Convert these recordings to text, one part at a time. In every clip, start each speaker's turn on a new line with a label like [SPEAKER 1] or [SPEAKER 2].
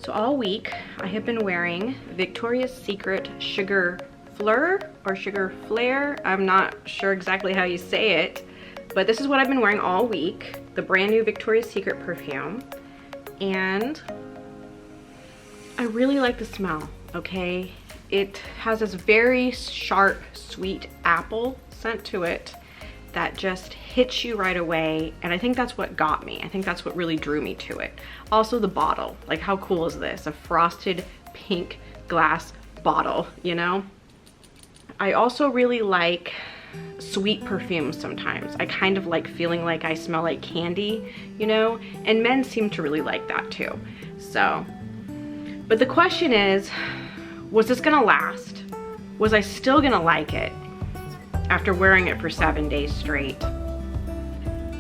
[SPEAKER 1] So all week I have been wearing Victoria's Secret Sugar Fleur or Sugar Flare. I'm not sure exactly how you say it, but this is what I've been wearing all week. The brand new Victoria's Secret perfume. And I really like the smell, okay? It has this very sharp, sweet apple scent to it that just hits you right away, and I think that's what got me. I think that's what really drew me to it. Also the bottle, like how cool is this? A frosted pink glass bottle, you know? I also really like sweet perfumes sometimes. I kind of like feeling like I smell like candy, you know? And men seem to really like that too. So, but the question is, was this gonna last? Was I still gonna like it after wearing it for 7 days straight?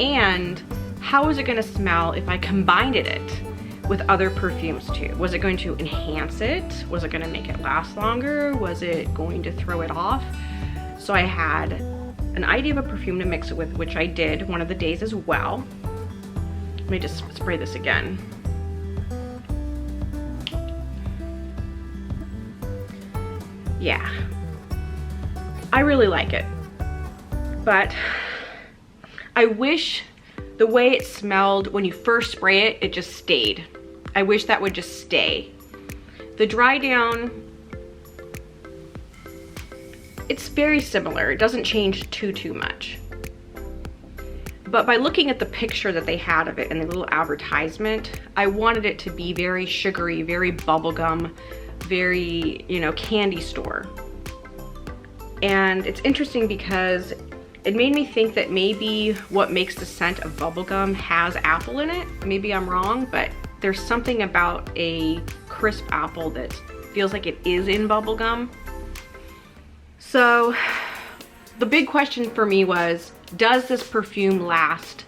[SPEAKER 1] And how is it gonna smell if I combined it with other perfumes too? Was it going to enhance it? Was it gonna make it last longer? Was it going to throw it off? So I had an idea of a perfume to mix it with, which I did one of the days as well. Let me just spray this again. Yeah, I really like it, but I wish the way it smelled when you first spray it, it just stayed. I wish that would just stay. The dry down, it's very similar. It doesn't change too much. But by looking at the picture that they had of it in the little advertisement, I wanted it to be very sugary, very bubblegum, very, you know, candy store. And it's interesting because it made me think that maybe what makes the scent of bubblegum has apple in it. Maybe I'm wrong, but there's something about a crisp apple that feels like it is in bubblegum. So the big question for me was, does this perfume last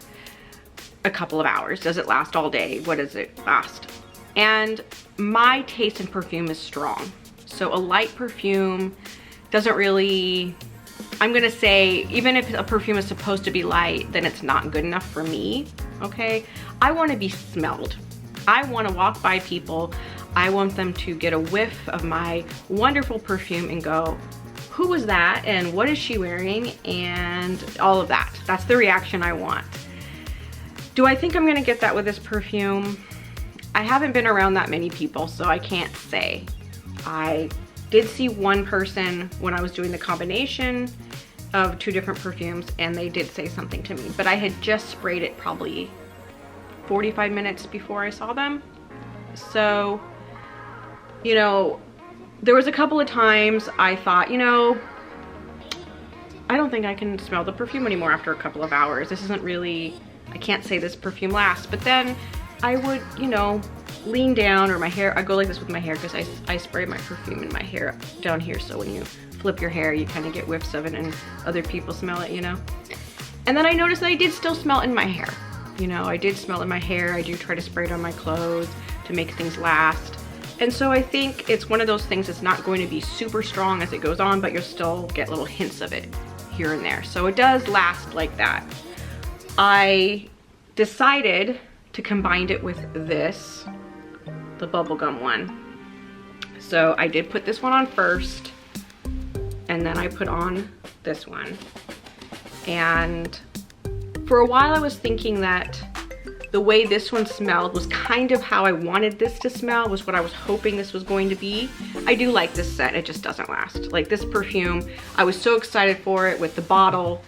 [SPEAKER 1] a couple of hours? Does it last all day? What does it last? And my taste in perfume is strong. So a light perfume doesn't really, I'm gonna say, even if a perfume is supposed to be light, then it's not good enough for me, okay? I wanna be smelled. I wanna walk by people. I want them to get a whiff of my wonderful perfume and go, who was that? And what is she wearing? And all of that. That's the reaction I want. Do I think I'm gonna get that with this perfume? I haven't been around that many people, so I can't say. I did see one person when I was doing the combination of 2 different perfumes, and they did say something to me, but I had just sprayed it probably 45 minutes before I saw them. So, you know, there was a couple of times I thought, you know, I don't think I can smell the perfume anymore after a couple of hours. This isn't really, I can't say this perfume lasts, but then I would, you know, lean down, or my hair, I go like this with my hair because I spray my perfume in my hair down here, so when you flip your hair, you kind of get whiffs of it and other people smell it, you know? And then I noticed that I did still smell in my hair. You know, I did smell in my hair. I do try to spray it on my clothes to make things last. And so I think it's one of those things that's not going to be super strong as it goes on, but you'll still get little hints of it here and there. So it does last like that. I decided to combine it with this, the bubblegum one. So I did put this one on first, and then I put on this one. And for a while I was thinking that the way this one smelled was kind of how I wanted this to smell, was what I was hoping this was going to be. I do like this scent, it just doesn't last. Like this perfume, I was so excited for it with the bottle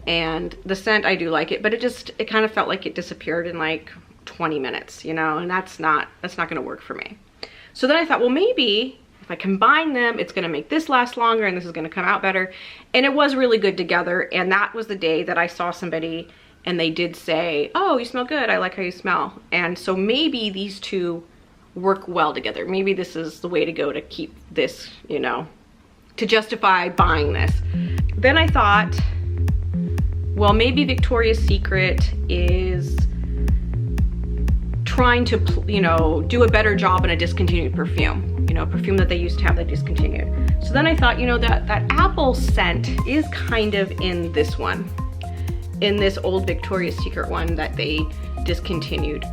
[SPEAKER 1] and the scent, I do like it, but it kind of felt like it disappeared in like 20 minutes, you know, and that's not gonna work for me. So then I thought, well, maybe if I combine them, it's gonna make this last longer and this is gonna come out better. And it was really good together, and that was the day that I saw somebody and they did say, oh, you smell good, I like how you smell. And so maybe these two work well together. Maybe this is the way to go to keep this, you know, to justify buying this. Then I thought, well, maybe Victoria's Secret is trying to, you know, do a better job in a discontinued perfume, you know, perfume that they used to have that discontinued. So then I thought, you know, that apple scent is kind of in this one, in this old Victoria's Secret one that they discontinued.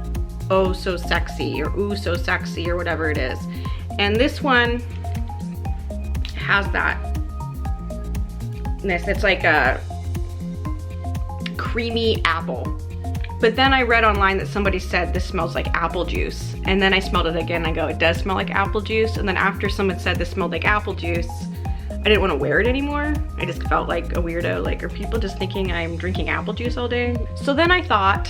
[SPEAKER 1] oh so sexy or ooh so sexy or whatever it is. And this one has that. It's like a creamy apple. But then I read online that somebody said this smells like apple juice. And then I smelled it again and I go, it does smell like apple juice. And then after someone said this smelled like apple juice, I didn't want to wear it anymore. I just felt like a weirdo. Like, are people just thinking I'm drinking apple juice all day? So then I thought,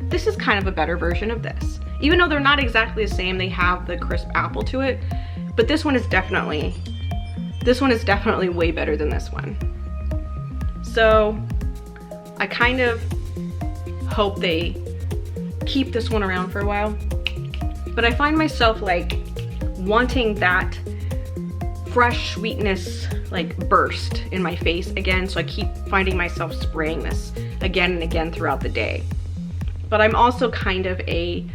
[SPEAKER 1] this is kind of a better version of this. Even though they're not exactly the same, they have the crisp apple to it. But this one is definitely way better than this one. So I kind of hope they keep this one around for a while. But I find myself like wanting that fresh sweetness like burst in my face again. So I keep finding myself spraying this again and again throughout the day. But I'm also kind of a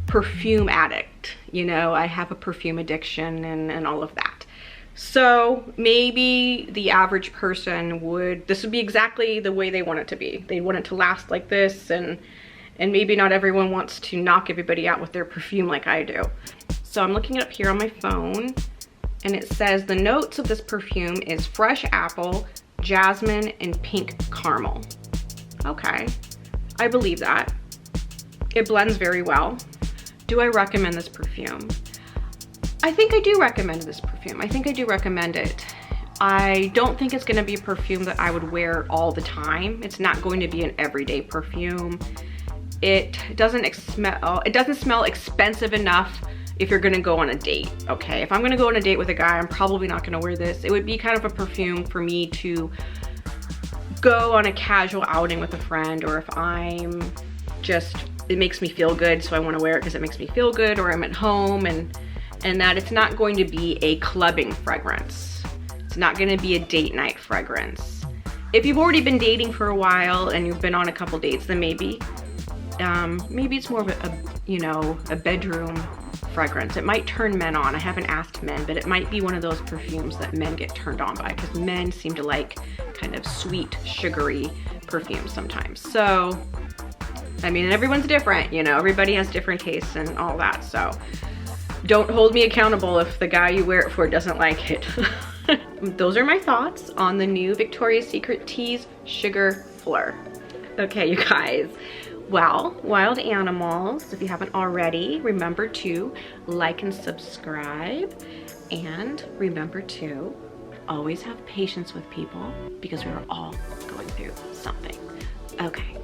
[SPEAKER 1] perfume addict. You know, I have a perfume addiction and all of that. So maybe the average person this would be exactly the way they want it to be. They want it to last like this, and maybe not everyone wants to knock everybody out with their perfume like I do. So I'm looking it up here on my phone, and it says the notes of this perfume is fresh apple, jasmine, and pink caramel. Okay, I believe that. It blends very well. Do I recommend this perfume? I think I do recommend this perfume. I think I do recommend it. I don't think it's gonna be a perfume that I would wear all the time. It's not going to be an everyday perfume. It doesn't smell expensive enough if you're gonna go on a date, okay? If I'm gonna go on a date with a guy, I'm probably not gonna wear this. It would be kind of a perfume for me to go on a casual outing with a friend, or if I'm just, it makes me feel good, so I wanna wear it because it makes me feel good, or I'm at home, and that it's not going to be a clubbing fragrance. It's not gonna be a date night fragrance. If you've already been dating for a while and you've been on a couple dates, then maybe it's more of a bedroom fragrance. It might turn men on. I haven't asked men, but it might be one of those perfumes that men get turned on by, because men seem to like kind of sweet, sugary perfumes sometimes. So, I mean, everyone's different, you know, everybody has different tastes and all that, so don't hold me accountable if the guy you wear it for doesn't like it. Those are my thoughts on the new Victoria's Secret Tease Sugar Fleur. Okay, you guys. Well, wild animals, if you haven't already, remember to like and subscribe, and remember to always have patience with people, because we are all going through something. Okay.